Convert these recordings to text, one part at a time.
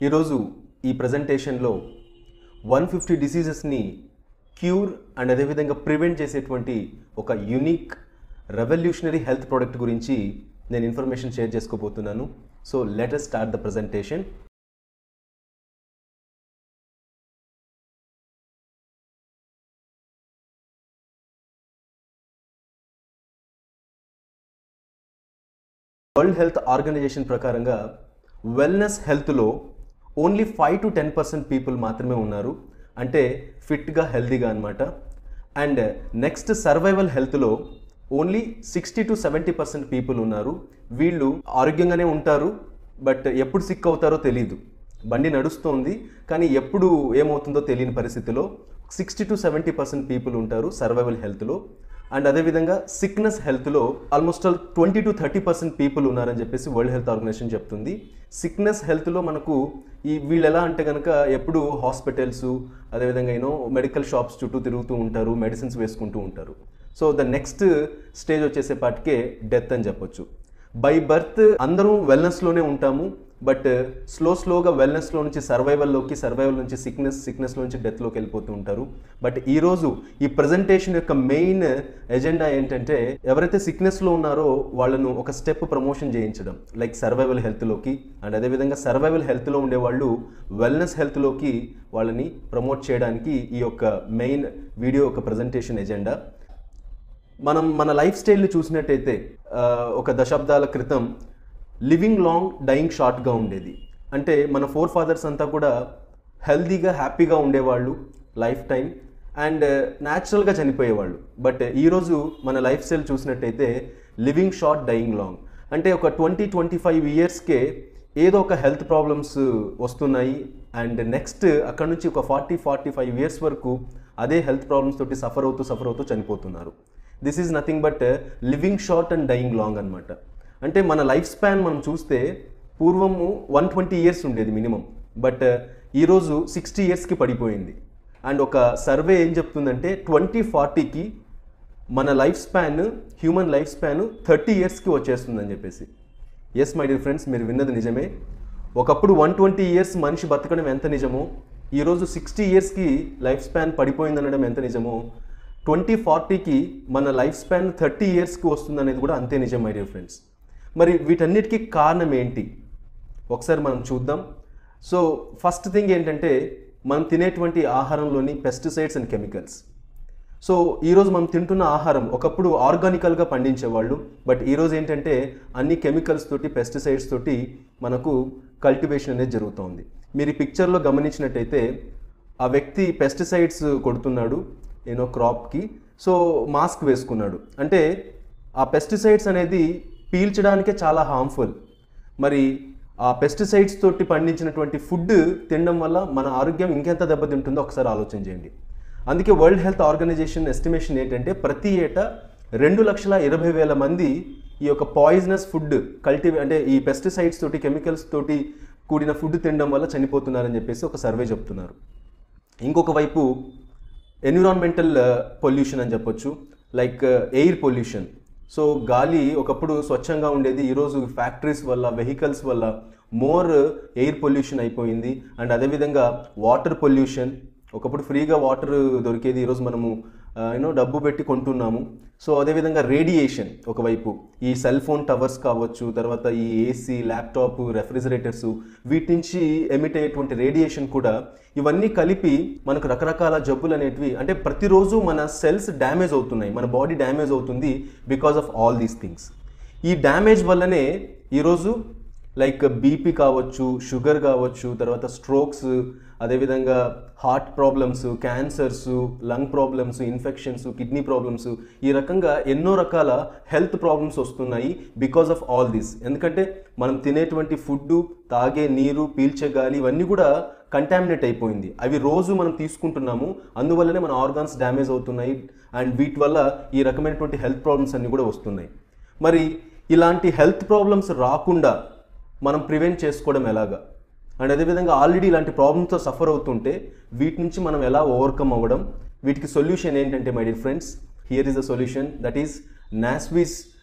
ఈరోజు ఈ ప్రజెంటేషన్లో 150 డిసీజెస్ని క్యూర్ అండ్ అదేవిధంగా ప్రివెంట్ చేసేటువంటి ఒక యూనిక్ రెవల్యూషనరీ హెల్త్ ప్రోడక్ట్ గురించి నేను ఇన్ఫర్మేషన్ షేర్ చేసుకోబోతున్నాను. So let us start the presentation. World health organisation ప్రకారంగా వెల్నెస్ హెల్త్లో ఓన్లీ 5 to 10% పీపుల్ మాత్రమే ఉన్నారు, అంటే ఫిట్గా హెల్తీగా అనమాట. అండ్ నెక్స్ట్ సర్వైవల్ హెల్త్లో ఓన్లీ 60 to 70% పీపుల్ ఉన్నారు. వీళ్ళు ఆరోగ్యంగానే ఉంటారు, బట్ ఎప్పుడు సిక్ అవుతారో తెలియదు. బండి నడుస్తుంది కానీ ఎప్పుడు ఏమవుతుందో తెలియని పరిస్థితిలో 60 to 70% పీపుల్ ఉంటారు సర్వైవల్ హెల్త్లో. అండ్ అదేవిధంగా సిక్నెస్ హెల్త్లో ఆల్మోస్ట్ 20 to 30% పీపుల్ ఉన్నారని చెప్పేసి వరల్డ్ హెల్త్ ఆర్గనైజేషన్ చెప్తుంది. సిక్నెస్ హెల్త్లో మనకు వీళ్ళు ఎలా అంటే కనుక ఎప్పుడు హాస్పిటల్స్ అదేవిధంగా మెడికల్ షాప్స్ చుట్టూ తిరుగుతూ ఉంటారు, మెడిసిన్స్ వేసుకుంటూ ఉంటారు. సో ద నెక్స్ట్ స్టేజ్ వచ్చేసేపాటికే డెత్ అని చెప్పొచ్చు. బై బర్త్ అందరూ వెల్నెస్లోనే ఉంటాము, బట్ స్లోగా వెల్నెస్లో నుంచి సర్వైవల్లోకి, సర్వైవల్ నుంచి సిక్నెస్లో నుంచి డెత్లోకి వెళ్ళిపోతూ ఉంటారు. బట్ ఈరోజు ఈ ప్రజెంటేషన్ యొక్క మెయిన్ ఎజెండా ఏంటంటే ఎవరైతే సిక్నెస్లో ఉన్నారో వాళ్ళను ఒక స్టెప్ ప్రమోషన్ చేయించడం, లైక్ సర్వైవల్ హెల్త్లోకి. అండ్ అదేవిధంగా సర్వైవల్ హెల్త్లో ఉండేవాళ్ళు వెల్నెస్ హెల్త్లోకి వాళ్ళని ప్రమోట్ చేయడానికి ఈ యొక్క మెయిన్ వీడియో ఒక ప్రజెంటేషన్ ఎజెండా. మనం మన లైఫ్ స్టైల్ని చూసినట్టయితే ఒక దశాబ్దాల క్రితం లివింగ్ లాంగ్ డైయింగ్ షార్ట్గా ఉండేది. అంటే మన ఫోర్ ఫాదర్స్ అంతా కూడా హెల్తీగా హ్యాపీగా ఉండేవాళ్ళు లైఫ్ టైం, అండ్ న్యాచురల్గా చనిపోయేవాళ్ళు. బట్ ఈరోజు మన లైఫ్ స్టైల్ చూసినట్టయితే లివింగ్ షార్ట్ డైయింగ్ లాంగ్, అంటే ఒక 20-25 ఇయర్స్కే ఏదో ఒక హెల్త్ ప్రాబ్లమ్స్ వస్తున్నాయి. అండ్ నెక్స్ట్ అక్కడ నుంచి ఒక 40-45 ఇయర్స్ వరకు అదే హెల్త్ ప్రాబ్లమ్స్ తోటి సఫర్ అవుతూ చనిపోతున్నారు. This is nothing but living short and dyeing long అనమాట. అంటే మన లైఫ్ స్పాన్ మనం చూస్తే పూర్వము 120 ఇయర్స్ ఉండేది మినిమం, బట్ ఈరోజు 60 ఇయర్స్కి పడిపోయింది. అండ్ ఒక సర్వే ఏం చెప్తుందంటే 2040కి మన life span, human life span 30 ఇయర్స్కి వచ్చేస్తుందని చెప్పేసి. ఎస్ మై డియర్ ఫ్రెండ్స్, మీరు విన్నది నిజమే. ఒకప్పుడు 120 ఇయర్స్ మనిషి బతకడం ఎంత నిజమో, ఈరోజు 60 ఇయర్స్కి లైఫ్ స్పాన్ పడిపోయిందనడం ఎంత నిజమో, 2040కి మన లైఫ్ స్పాన్ 30 ఇయర్స్కి వస్తుందనేది కూడా అంతే నిజం మై డియర్ ఫ్రెండ్స్. మరి వీటన్నిటికీ కారణం ఏంటి ఒకసారి మనం చూద్దాం. సో ఫస్ట్ థింగ్ ఏంటంటే మనం తినేటువంటి ఆహారంలోని పెస్టిసైడ్స్ అండ్ కెమికల్స్. సో ఈరోజు మనం తింటున్న ఆహారం ఒకప్పుడు ఆర్గానికల్గా పండించేవాళ్ళు, బట్ ఈరోజు ఏంటంటే అన్ని కెమికల్స్ తోటి, పెస్టిసైడ్స్ తోటి మనకు కల్టివేషన్ అనేది జరుగుతోంది. మీరు ఈ పిక్చర్లో గమనించినట్టయితే ఆ వ్యక్తి పెస్టిసైడ్స్ కొడుతున్నాడు క్రాప్కి. సో మాస్క్ వేసుకున్నాడు, అంటే ఆ పెస్టిసైడ్స్ అనేది పీల్చడానికే చాలా హార్మ్ఫుల్. మరి ఆ పెస్టిసైడ్స్ తోటి పండించినటువంటి ఫుడ్ తినడం వల్ల మన ఆరోగ్యం ఇంకెంత దెబ్బతింటుందో ఒకసారి ఆలోచన చేయండి. అందుకే వరల్డ్ హెల్త్ ఆర్గనైజేషన్ ఎస్టిమేషన్ ఏంటంటే ప్రతి ఏటా 2,20,000 మంది ఈ యొక్క పాయిజనస్ ఫుడ్ అంటే ఈ పెస్టిసైడ్స్ తోటి, కెమికల్స్ తోటి కూడిన ఫుడ్ తినడం వల్ల చనిపోతున్నారని చెప్పేసి ఒక సర్వే చెప్తున్నారు. ఇంకొక వైపు ఎన్విరాన్మెంటల్ పొల్యూషన్ అని చెప్పొచ్చు, లైక్ ఎయిర్ పొల్యూషన్. సో గాలి ఒకప్పుడు స్వచ్ఛంగా ఉండేది, ఈరోజు ఫ్యాక్టరీస్ వల్ల, వెహికల్స్ వల్ల మోర్ ఎయిర్ పొల్యూషన్ అయిపోయింది. అండ్ అదేవిధంగా వాటర్ పొల్యూషన్. ఒకప్పుడు ఫ్రీగా వాటర్ దొరికేది, ఈరోజు మనము డబ్బు పెట్టి కొంటున్నాము. సో అదేవిధంగా రేడియేషన్ ఒకవైపు, ఈ సెల్ ఫోన్ టవర్స్ కావచ్చు, తర్వాత ఈ ఏసీ, ల్యాప్టాప్, రెఫ్రిజిరేటర్స్, వీటి నుంచి ఎమిట్ అయ్యేటువంటి రేడియేషన్ కూడా, ఇవన్నీ కలిపి మనకు రకరకాల జబ్బులు అనేటివి, అంటే ప్రతిరోజు మన సెల్స్ డ్యామేజ్ అవుతున్నాయి, మన బాడీ డ్యామేజ్ అవుతుంది because of all these things. ఈ డ్యామేజ్ వల్లనే ఈరోజు లైక్ బీపీ కావచ్చు, షుగర్ కావచ్చు, తర్వాత స్ట్రోక్స్, అదేవిధంగా heart problems, cancers, lung problems, infections, kidney problems, ఈ రకంగా ఎన్నో రకాల హెల్త్ ప్రాబ్లమ్స్ వస్తున్నాయి బికాస్ ఆఫ్ ఆల్ దిస్. ఎందుకంటే మనం తినేటువంటి ఫుడ్, తాగే నీరు, పీల్చే గాలి ఇవన్నీ కూడా కంటామినేట్ అయిపోయింది. అవి రోజు మనం తీసుకుంటున్నాము, అందువల్లనే మన ఆర్గాన్స్ డ్యామేజ్ అవుతున్నాయి. అండ్ వీటి వల్ల ఈ రకమైనటువంటి హెల్త్ ప్రాబ్లమ్స్ అన్నీ కూడా వస్తున్నాయి. మరి ఇలాంటి హెల్త్ ప్రాబ్లమ్స్ రాకుండా మనం ప్రివెంట్ చేసుకోవడం ఎలాగా, అండ్ అదేవిధంగా ఆల్రెడీ ఇలాంటి ప్రాబ్లమ్స్తో సఫర్ అవుతుంటే వీటి నుంచి మనం ఎలా ఓవర్కమ్ అవ్వడం, వీటికి సొల్యూషన్ ఏంటంటే my dear friends, here is the solution. That is Naswiz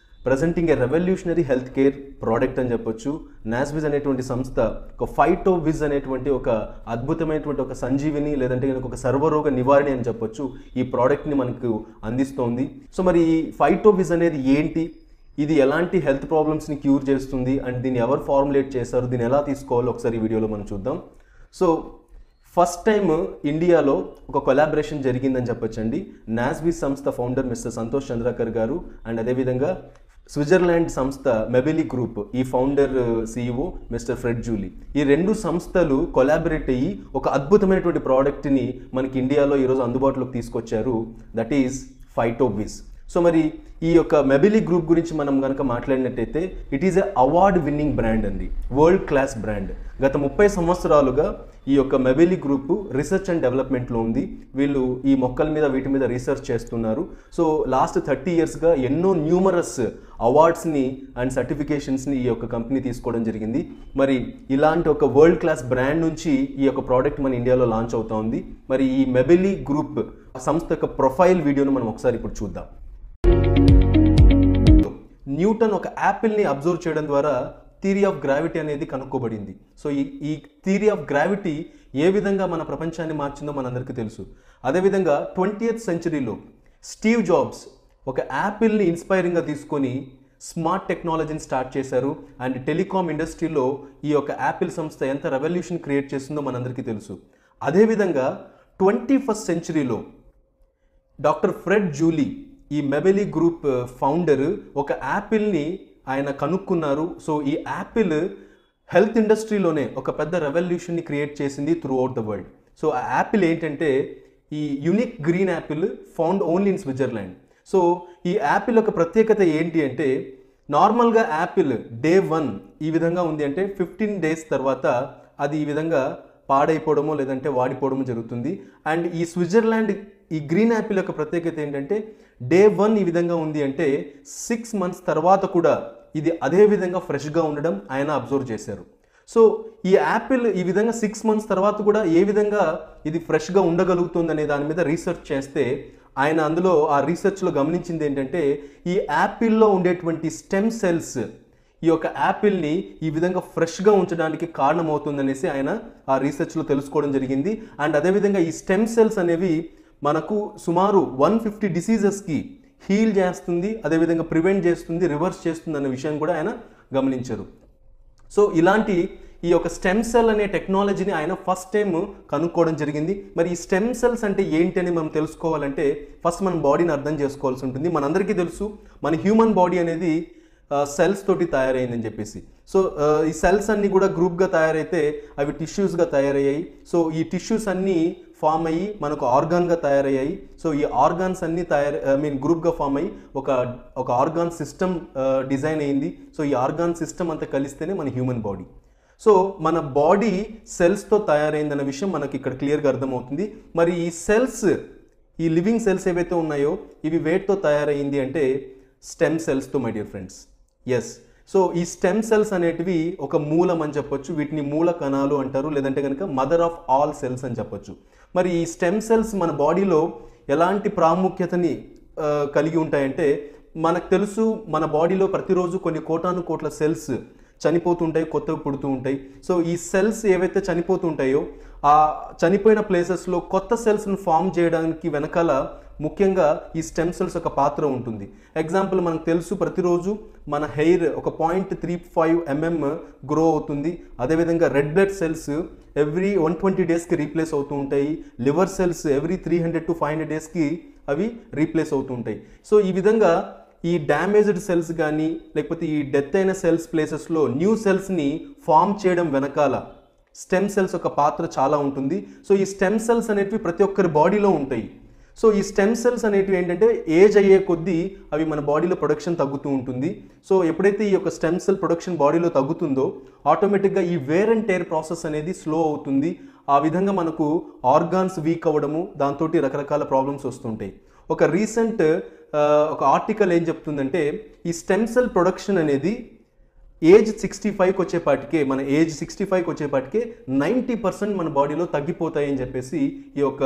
presenting a revolutionary health care product అని చెప్పొచ్చు. నాస్విజ్ అనేటువంటి సంస్థ ఒక ఫైటోవిజ్ అనేటువంటి ఒక అద్భుతమైనటువంటి ఒక సంజీవిని లేదంటే ఒక సర్వరోగ నివారణ అని చెప్పొచ్చు ఈ ప్రోడక్ట్ని మనకు అందిస్తోంది. సో మరి ఈ ఫైటోవిజ్ అనేది ఏంటి, ఇది ఎలాంటి హెల్త్ ప్రాబ్లమ్స్ని క్యూర్ చేస్తుంది అండ్ దీన్ని ఎవరు ఫార్ములేట్ చేశారు, దీన్ని ఎలా తీసుకోవాలో ఒకసారి ఈ వీడియోలో మనం చూద్దాం. సో ఫస్ట్ టైం ఇండియాలో ఒక కొలాబరేషన్ జరిగిందని చెప్పొచ్చండి. నాస్విజ్ సంస్థ ఫౌండర్ మిస్టర్ సంతోష్ చంద్రాకర్ గారు అండ్ అదేవిధంగా స్విట్జర్లాండ్ సంస్థ మెబెలి గ్రూప్ ఈ founder CEO mister Fred Julie, ఈ రెండు సంస్థలు కొలాబరేట్ అయ్యి ఒక అద్భుతమైనటువంటి ప్రోడక్ట్ని మనకి ఇండియాలో ఈరోజు అందుబాటులోకి తీసుకొచ్చారు. That is ఫైటోవిజ్. సో మరి ఈ యొక్క మెబెలి గ్రూప్ గురించి మనం కనుక మాట్లాడినట్టయితే it is a award winning brand అండి, వరల్డ్ క్లాస్ బ్రాండ్. గత 30 సంవత్సరాలుగా ఈ యొక్క మెబెలి గ్రూప్ రీసెర్చ్ అండ్ డెవలప్మెంట్లో ఉంది. వీళ్ళు ఈ మొక్కల మీద వీటి మీద రీసెర్చ్ చేస్తున్నారు. సో లాస్ట్ 30 ఇయర్స్గా ఎన్నో న్యూమరస్ అవార్డ్స్ని అండ్ సర్టిఫికేషన్స్ని ఈ యొక్క కంపెనీ తీసుకోవడం జరిగింది. మరి ఇలాంటి ఒక వరల్డ్ క్లాస్ బ్రాండ్ నుంచి ఈ యొక్క ప్రోడక్ట్ మన ఇండియాలో లాంచ్ అవుతా ఉంది. మరి ఈ మెబెలి గ్రూప్ సంస్థ యొక్క ప్రొఫైల్ వీడియోను మనం ఒకసారి ఇప్పుడు చూద్దాం. న్యూటన్ ఒక యాపిల్ని అబ్జర్వ్ చేయడం ద్వారా థియరీ ఆఫ్ గ్రావిటీ అనేది కనుక్కోబడింది. సో ఈ థియరీ ఆఫ్ గ్రావిటీ ఏ విధంగా మన ప్రపంచాన్ని మార్చిందో మనందరికీ తెలుసు. అదేవిధంగా 20th సెంచరీలో స్టీవ్ జాబ్స్ ఒక యాపిల్ని ఇన్స్పైరింగ్గా తీసుకొని స్మార్ట్ టెక్నాలజీని స్టార్ట్ చేశారు. అండ్ టెలికాం ఇండస్ట్రీలో ఈ యొక్క యాపిల్ సంస్థ ఎంత రెవల్యూషన్ క్రియేట్ చేస్తుందో మనందరికీ తెలుసు. అదేవిధంగా 21st సెంచరీలో డాక్టర్ ఫ్రెడ్ జూలీ ఈ మెబెలి గ్రూప్ ఫౌండర్ ఒక యాపిల్ని ఆయన కనుక్కున్నారు. సో ఈ యాపిల్ హెల్త్ ఇండస్ట్రీలోనే ఒక పెద్ద రెవల్యూషన్ని క్రియేట్ చేసింది through out the world. So ఆ యాపిల్ ఏంటంటే ఈ unique green Apple found only in Switzerland. So ఈ యాపిల్ యొక్క ప్రత్యేకత ఏంటి అంటే నార్మల్గా యాపిల్ డే 1 ఈ విధంగా ఉంది అంటే 15 days తర్వాత అది ఈ విధంగా పాడైపోవడమో లేదంటే వాడిపోవడమో జరుగుతుంది. అండ్ ఈ స్విట్జర్లాండ్ ఈ గ్రీన్ యాపిల్ యొక్క ప్రత్యేకత ఏంటంటే డే 1 ఈ విధంగా ఉంది అంటే 6 months తర్వాత కూడా ఇది అదే విధంగా ఫ్రెష్గా ఉండడం ఆయన అబ్జర్వ్ చేశారు. సో ఈ యాపిల్ ఈ విధంగా 6 months తర్వాత కూడా ఏ విధంగా ఇది ఫ్రెష్గా ఉండగలుగుతుంది అనే దాని మీద రీసెర్చ్ చేస్తే ఆయన అందులో ఆ రీసెర్చ్లో గమనించింది ఏంటంటే ఈ యాపిల్లో ఉండేటువంటి స్టెమ్ సెల్స్ ఈ యొక్క యాపిల్ని ఈ విధంగా ఫ్రెష్గా ఉంచడానికి కారణమవుతుందనేసి ఆయన ఆ రీసెర్చ్లో తెలుసుకోవడం జరిగింది. అండ్ అదేవిధంగా ఈ స్టెమ్ సెల్స్ అనేవి మనకు సుమారు 150 డిసీజెస్కి హీల్ చేస్తుంది, అదేవిధంగా ప్రివెంట్ చేస్తుంది, రివర్స్ చేస్తుంది అనే విషయం కూడా ఆయన గమనించారు. సో ఇలాంటి ఈ యొక్క స్టెమ్ సెల్ అనే టెక్నాలజీని ఆయన ఫస్ట్ టైం కనుక్కోవడం జరిగింది. మరి ఈ స్టెమ్ సెల్స్ అంటే ఏంటి అని మనం తెలుసుకోవాలంటే ఫస్ట్ మన బాడీని అర్థం చేసుకోవాల్సి ఉంటుంది. మనందరికీ తెలుసు మన హ్యూమన్ బాడీ అనేది సెల్స్ తోటి తయారైందని చెప్పేసి. సో ఈ సెల్స్ అన్నీ కూడా గ్రూప్గా తయారైతే అవి టిష్యూస్గా తయారయ్యాయి. సో ఈ టిష్యూస్ అన్నీ ఫామ్ అయ్యి మనకు ఆర్గాన్గా తయారయ్యాయి. సో ఈ ఆర్గాన్స్ అన్నీ గ్రూప్గా ఫామ్ అయ్యి ఒక ఆర్గాన్ సిస్టమ్ డిజైన్ అయింది. సో ఈ ఆర్గాన్ సిస్టమ్ అంతా కలిస్తేనే మన హ్యూమన్ బాడీ. సో మన బాడీ సెల్స్తో తయారైందన్న విషయం మనకి ఇక్కడ క్లియర్గా అర్థమవుతుంది. మరి ఈ సెల్స్ ఈ లివింగ్ సెల్స్ ఏవైతే ఉన్నాయో ఇవి వేటితో తయారైంది అంటే స్టెమ్ సెల్స్తో my dear friends. Yes, so ఈ స్టెమ్ సెల్స్ అనేటివి ఒక మూలం అని చెప్పొచ్చు. వీటిని మూల కణాలు అంటారు, లేదంటే కనుక మదర్ ఆఫ్ ఆల్ సెల్స్ అని చెప్పొచ్చు. మరి ఈ స్టెమ్ సెల్స్ మన బాడీలో ఎలాంటి ప్రాముఖ్యతని కలిగి ఉంటాయంటే మనకు తెలుసు మన బాడీలో ప్రతిరోజు కొన్ని కోటాను కోట్ల సెల్స్ చనిపోతుంటాయి, కొత్తవి పుడుతూ ఉంటాయి. సో ఈ సెల్స్ ఏవైతే చనిపోతుంటాయో ఆ చనిపోయిన ప్లేసెస్లో కొత్త సెల్స్ను ఫామ్ చేయడానికి వెనకాల ముఖ్యంగా ఈ స్టెమ్ సెల్స్ ఒక పాత్ర ఉంటుంది. ఎగ్జాంపుల్ మనకు తెలుసు ప్రతిరోజు మన హెయిర్ ఒక 0.35 mm గ్రో అవుతుంది. అదేవిధంగా రెడ్ బ్లడ్ సెల్స్ ఎవ్రీ 120 daysకి రీప్లేస్ అవుతూ ఉంటాయి. లివర్ సెల్స్ ఎవ్రీ 300 to 500 daysకి అవి రీప్లేస్ అవుతూ ఉంటాయి. సో ఈ విధంగా ఈ డ్యామేజ్డ్ సెల్స్ కానీ లేకపోతే ఈ డెత్ అయిన సెల్స్ ప్లేసెస్లో న్యూ సెల్స్ని ఫామ్ చేయడం వెనకాల స్టెమ్ సెల్స్ ఒక పాత్ర చాలా ఉంటుంది. సో ఈ స్టెమ్ సెల్స్ అనేటివి ప్రతి ఒక్కరి బాడీలో ఉంటాయి. సో ఈ స్టెమ్ సెల్స్ అనేటివి ఏంటంటే ఏజ్ అయ్యే కొద్దీ అవి మన బాడీలో ప్రొడక్షన్ తగ్గుతూ ఉంటుంది. సో ఎప్పుడైతే ఈ యొక్క స్టెమ్ సెల్ ప్రొడక్షన్ బాడీలో తగ్గుతుందో ఆటోమేటిక్గా ఈ వేర్ అండ్ టేర్ ప్రాసెస్ అనేది స్లో అవుతుంది. ఆ విధంగా మనకు ఆర్గాన్స్ వీక్ అవ్వడము, దాంతో రకరకాల ప్రాబ్లమ్స్ వస్తుంటాయి. ఒక రీసెంట్ ఒక ఆర్టికల్ ఏం చెప్తుందంటే ఈ స్టెమ్ సెల్ ప్రొడక్షన్ అనేది ఏజ్ 65కి వచ్చేపాటికే మన ఏజ్ 65కి వచ్చేపాటికే 90% మన బాడీలో తగ్గిపోతాయి అని చెప్పేసి ఈ యొక్క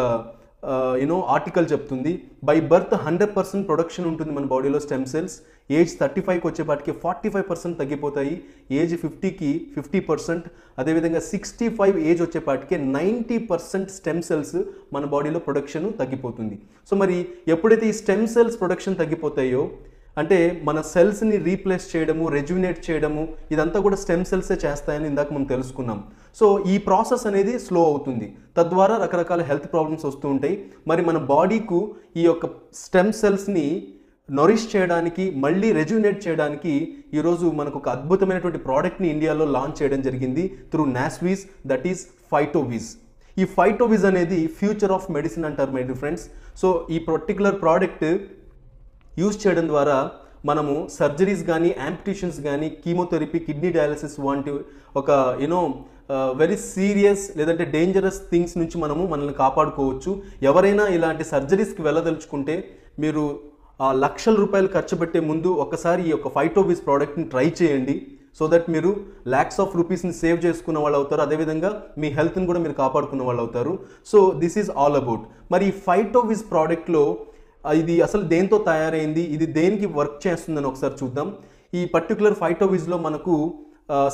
ఆర్టికల్ చెప్తుంది. బై బర్త్ 100% ప్రొడక్షన్ ఉంటుంది మన బాడీలో స్టెమ్ సెల్స్. ఏజ్ 35కి వచ్చేపాటికి 45% తగ్గిపోతాయి. ఏజ్ 50కి 50%. అదేవిధంగా 65 ఏజ్ వచ్చేపాటికి 90% స్టెమ్ సెల్స్ మన బాడీలో ప్రొడక్షన్ తగ్గిపోతుంది. సో మరి ఎప్పుడైతే ఈ స్టెమ్ సెల్స్ ప్రొడక్షన్ తగ్గిపోతాయో, అంటే మన సెల్స్ని రీప్లేస్ చేయడము, రెజ్యునేట్ చేయడము, ఇదంతా కూడా స్టెమ్ సెల్సే చేస్తాయని ఇందాక మనం తెలుసుకున్నాం. సో ఈ ప్రాసెస్ అనేది స్లో అవుతుంది. తద్వారా రకరకాల హెల్త్ ప్రాబ్లమ్స్ వస్తూ ఉంటాయి. మరి మన బాడీకు ఈ యొక్క స్టెమ్ సెల్స్ని నరిష్ చేయడానికి, మళ్ళీ రెజ్యునేట్ చేయడానికి ఈరోజు మనకు ఒక అద్భుతమైనటువంటి ప్రోడక్ట్ని ఇండియాలో లాంచ్ చేయడం జరిగింది త్రూ నాస్విస్, దట్ ఈస్ ఫైటోవిజ్. ఈ ఫైటోవిజ్ అనేది ఫ్యూచర్ ఆఫ్ మెడిసిన్ అంటారు మై డియర్ ఫ్రెండ్స్. సో ఈ పర్టికులర్ ప్రోడక్ట్ యూజ్ చేయడం ద్వారా మనము సర్జరీస్ కానీ, యాంపిటేషన్స్ కానీ, కీమోథెరపీ, కిడ్నీ డయాలసిస్ వంటి ఒక వెరీ సీరియస్ లేదంటే డేంజరస్ థింగ్స్ నుంచి మనల్ని కాపాడుకోవచ్చు. ఎవరైనా ఇలాంటి సర్జరీస్కి వెళ్ళదలుచుకుంటే మీరు లక్షల రూపాయలు ఖర్చు పెట్టే ముందు ఒకసారి ఈ యొక్క ఫైటోవిజ్ ప్రోడక్ట్ని ట్రై చేయండి. సో దట్ మీరు ల్యాక్స్ ఆఫ్ రూపీస్ని సేవ్ చేసుకున్న వాళ్ళు అవుతారు. అదేవిధంగా మీ హెల్త్ని కూడా మీరు కాపాడుకున్న వాళ్ళు అవుతారు. So this is all about. మరి ఈ ఫైటోవిజ్ ప్రోడక్ట్లో ఇది అసలు దేంతో తయారైంది, ఇది దేనికి వర్క్ చేస్తుందని ఒకసారి చూద్దాం. ఈ పర్టికులర్ ఫైటోవిజ్లో మనకు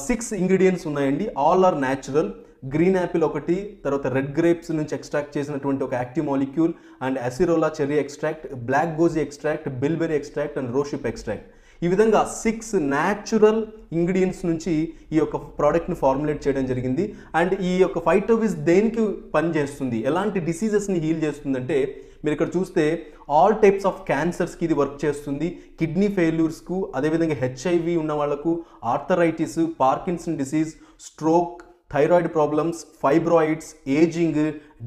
6 ఇంగ్రీడియంట్స్ ఉన్నాయండి. All are natural. Green apple ఒకటి, తర్వాత రెడ్ గ్రేప్స్ నుంచి ఎక్స్ట్రాక్ట్ చేసినటువంటి ఒక active molecule, and acerola cherry extract, black goji extract, bilberry extract and rosehip extract. ఈ విధంగా 6 న్యాచురల్ ఇంగ్రీడియంట్స్ నుంచి ఈ యొక్క ప్రోడక్ట్ని ఫార్ములేట్ చేయడం జరిగింది. అండ్ ఈ యొక్క ఫైటోవిజ్ దేనికి పనిచేస్తుంది, ఎలాంటి డిసీజెస్ని హీల్ చేస్తుందంటే, మీరు ఇక్కడ చూస్తే ఆల్ టైప్స్ ఆఫ్ క్యాన్సర్స్కి ఇది వర్క్ చేస్తుంది. కిడ్నీ ఫెయిల్యూర్స్కు, అదేవిధంగా హెచ్ఐవి ఉన్న వాళ్ళకు, arthritis, Parkinson disease, stroke, thyroid problems, fibroids, ageing,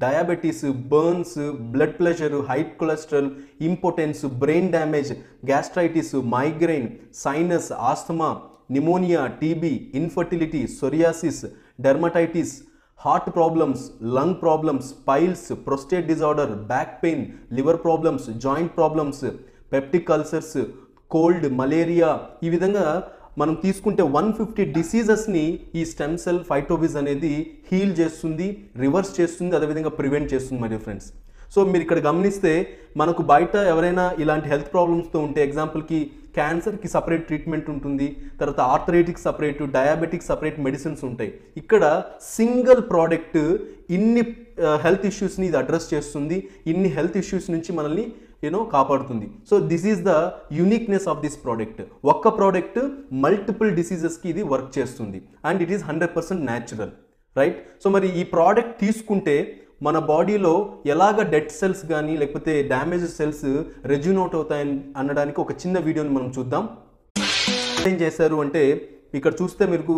diabetes, burns, blood pressure, high cholesterol, impotence, brain damage, gastritis, migraine, sinus, asthma, pneumonia, TB, infertility, psoriasis, dermatitis, heart problems, lung problems, piles, prostate disorder, back pain, liver problems, joint problems, peptic ulcers, cold, malaria, ఈ విధంగా మనం తీసుకుంటే 150 డిసీజెస్ని ఈ stem cell ఫైటోవిజ్ అనేది heal చేస్తుంది, reverse చేస్తుంది, అదేవిధంగా prevent చేస్తుంది మై డియర్ ఫ్రెండ్స్. సో మీరు ఇక్కడ గమనిస్తే మనకు బయట ఎవరైనా ఇలాంటి హెల్త్ ప్రాబ్లమ్స్తో ఉంటే, ఎగ్జాంపుల్కి క్యాన్సర్కి సపరేట్ ట్రీట్మెంట్ ఉంటుంది, తర్వాత arthritic separate, diabetic separate medicines ఉంటాయి. ఇక్కడ సింగిల్ ప్రోడక్ట్ ఇన్ని హెల్త్ ఇష్యూస్ని ఇది అడ్రస్ చేస్తుంది, ఇన్ని హెల్త్ ఇష్యూస్ నుంచి మనల్ని కాపాడుతుంది. So this is the uniqueness of this product. ఒక్క ప్రోడక్ట్ మల్టిపుల్ డిసీజెస్కి ఇది వర్క్ చేస్తుంది, and it is 100% natural, right? So మరి ఈ ప్రోడక్ట్ తీసుకుంటే మన బాడీలో ఎలాగ డెడ్ సెల్స్ కానీ లేకపోతే డ్యామేజ్ సెల్స్ రెజ్యూనోట్ అవుతాయని అనడానికి ఒక చిన్న వీడియోని మనం చూద్దాం. ఏం చేశారు అంటే, ఇక్కడ చూస్తే మీకు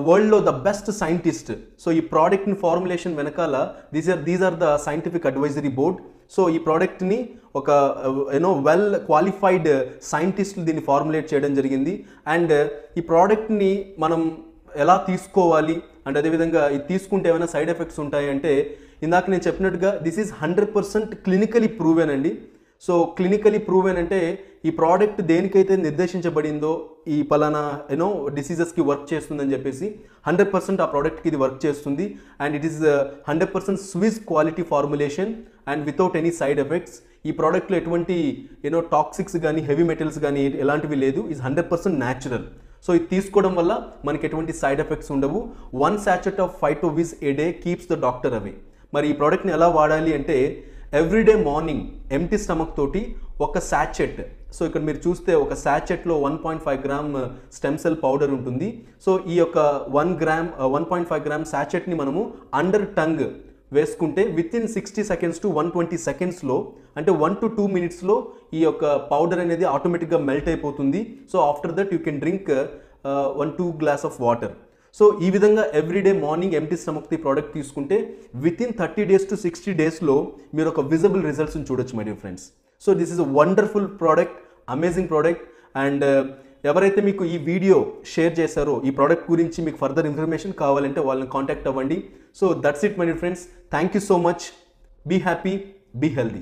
వరల్డ్లో ద బెస్ట్ సైంటిస్ట్, సో ఈ ప్రోడక్ట్ని ఫార్ములేషన్ వెనకాల these are the scientific advisory board. So ఈ ప్రోడక్ట్ని ఒక వెల్ క్వాలిఫైడ్ సైంటిస్టులు దీన్ని ఫార్ములేట్ చేయడం జరిగింది. అండ్ ఈ ప్రోడక్ట్ని మనం ఎలా తీసుకోవాలి, అండ్ అదేవిధంగా ఇది తీసుకుంటే ఏమైనా సైడ్ ఎఫెక్ట్స్ ఉంటాయంటే, ఇందాక నేను చెప్పినట్టుగా దిస్ ఈజ్ 100% క్లినికలీ ప్రూవెన్ అండి. సో క్లినికలీ ప్రూవెన్ అంటే ఈ ప్రోడక్ట్ దేనికైతే నిర్దేశించబడిందో, ఈ పలానా డిసీజెస్కి వర్క్ చేస్తుందని చెప్పేసి 100% ఆ ప్రోడక్ట్కి ఇది వర్క్ చేస్తుంది. And it is 100% Swiss quality formulation and without any side effects. ఈ ప్రోడక్ట్లో ఎటువంటి టాక్సిక్స్ కానీ, హెవీ మెటల్స్ కానీ ఎలాంటివి లేదు. Is 100% natural. సో ఇది తీసుకోవడం వల్ల మనకి ఎటువంటి సైడ్ ఎఫెక్ట్స్ ఉండవు. 1 sachet of Phytowiz a day keeps the doctor away. మరి ఈ ప్రోడక్ట్ని ఎలా వాడాలి అంటే, ఎవ్రీడే మార్నింగ్ ఎంటీ స్టమక్ తోటి ఒక శాచెట్, సో ఇక్కడ మీరు చూస్తే ఒక శాచెట్లో 1.5 గ్రామ్ స్టెమ్ సెల్ పౌడర్ ఉంటుంది. సో ఈ యొక్క 1.5 గ్రామ్ శాచెట్ని మనము అండర్ టంగ్ వేసుకుంటే వితిన్ 60 seconds to 120 secondsలో, అంటే 1 to 2 minutesలో ఈ యొక్క పౌడర్ అనేది ఆటోమేటిక్గా మెల్ట్ అయిపోతుంది. So after that you can drink 1-2 glass of water. So ఈ విధంగా ఎవ్రీడే మార్నింగ్ ఎంటీ స్టమక్తో ప్రోడక్ట్ తీసుకుంటే వితిన్ 30 days to 60 daysలో మీరు ఒక విజిబుల్ రిజల్ట్స్ని చూడొచ్చు my dear friends. So this is a wonderful product, amazing product. And ఎవరైతే మీకు ఈ వీడియో షేర్ చేశారో, ఈ ప్రోడక్ట్ గురించి మీకు ఫర్దర్ ఇన్ఫర్మేషన్ కావాలంటే వాళ్ళని కాంటాక్ట్ అవ్వండి. So that's it my dear friends. Thank you so much. Be happy, be healthy.